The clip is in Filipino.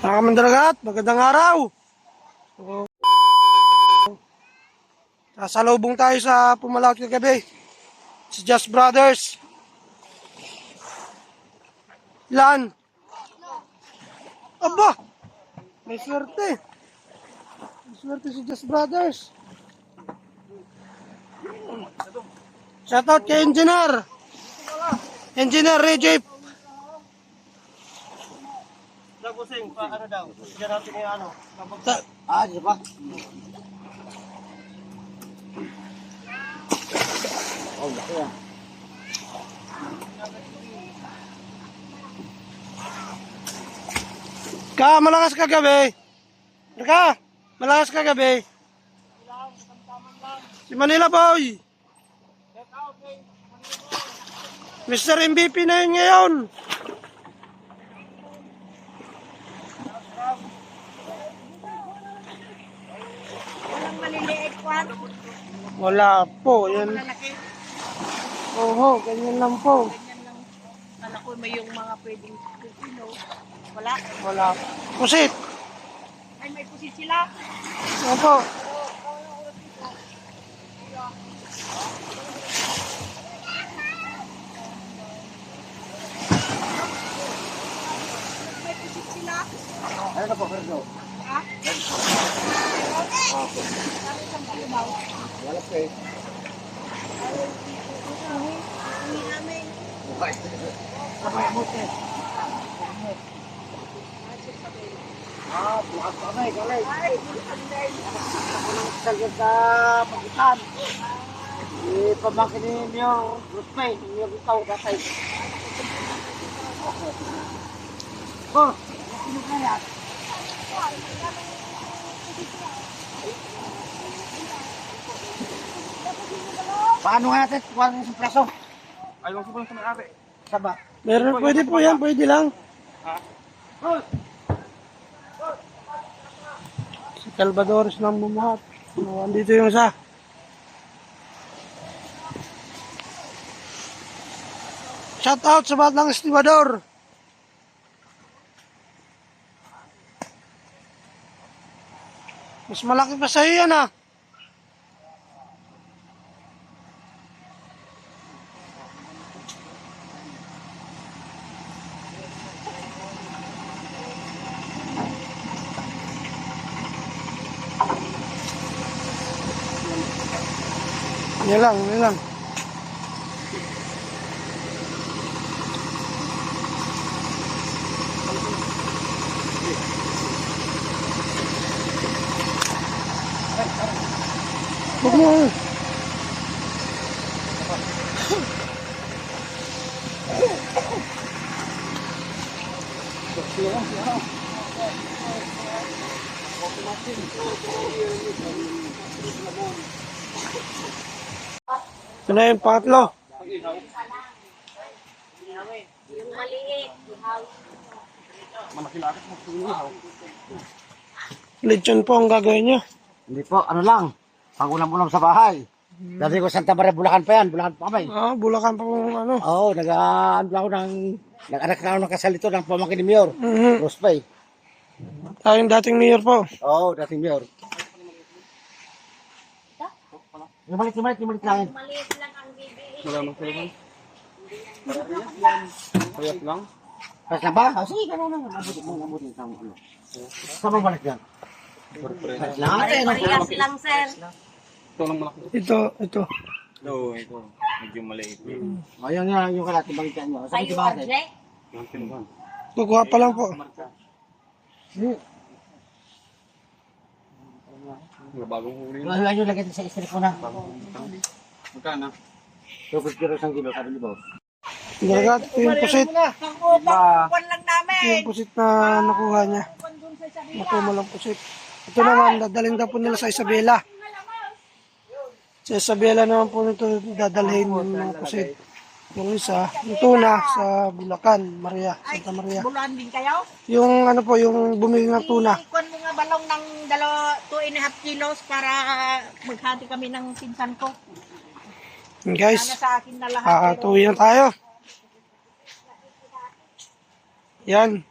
Mga kamandaragat, magandang araw. So, sasalubong tayo sa Pumalawat kagabi. Si Just Brothers. Ilan? Aba! May swerte. May swerte si Just Brothers. Shoutout kay Engineer. Engineer Rejep. Busing, ano daw? Sige natin yung ano. Di ba? Oh, laki yan. Malakas kagabi. Malakas kagabi. Si Manila Boy. Mr. MVP na yun ngayon. Walang maliliit kwan. Wala po. Yan. Malalaki. Oho, ganyan lang po. Ganyan lang. Kala ko may yung mga pwedeng Pilipino. Wala. Wala. Pusit. Ay, may pusit sila. Opo. May pusit sila. Ano na po, Ferdo? Ha? Sabi sa kalimaw. Wala pa eh. Hindi namin. Bukay. Sabay mo eh. Bukas pa kami, galay. Ay, hindi. Ako nang sagad sa pagitan. Pamangkin niyo, Rupay, niyo ikaw katay. Oh, sino kaya? Paano nga natin? Kuha ng isang praso. Ayaw ko sa may-ari. Saba. Meron, pwede po yan, pwede lang. Si Calvadores lang bumuhat. Andito yung isa. Shout out sa lahat ng estibador. Mas malaki pa sa'yo yan ah. Yan lang, yan lang. Huwag mo. Ito na yung pangatlo. Yung maliit. Lechon po ang gagawin nyo. Hindi po, ano lang. Pang-ulam-ulam sa bahay. Dati ko Santa Maria, Bulacan pa yan. Bulacan pa kami. Ah, Bulacan pa kung ano. Oo, nag-anak na ako ng kasalito ng pamangkin ni Mayor. Rospay. Tayong dating mayor po. Oo, dating Mayor. Yung malit lang. Maliit lang ang bibiin. Payat lang. Payat lang ba? Sige, gano'n lang. Mabutin sa ano. Saan bang balik yan? Parehas lang, sir. Ito. Oo, ito. Medyo maliit. Ayun nga yung kalati balikan nyo. Sabi Kayo, si Bate. Arje? Kukuha pa lang po. Bagong huli. Ayun yung lagay sa istri ko na. Magkano? 2 kilo isang kilo, sabi ni Boss. Dalagat, ito yung pusit. Pang-upang lang namin. Yung pusit na nakuha niya. Nakuha mo lang pusit. Ito naman, dadalhin daw po nila sa Isabela. Sa Isabela naman po nito dadalhin yung mga pusit. Yung isa, yung tuna sa Bulacan, Maria, Santa Maria. Buluan din kayo? Yung ano po, yung bumili ng tuna. Ikon mo nga balong ng 2.5 kilos para maghati kami ng pinsan ko. Guys, Sana sa akin na lahat. tuwi na tayo. Yan.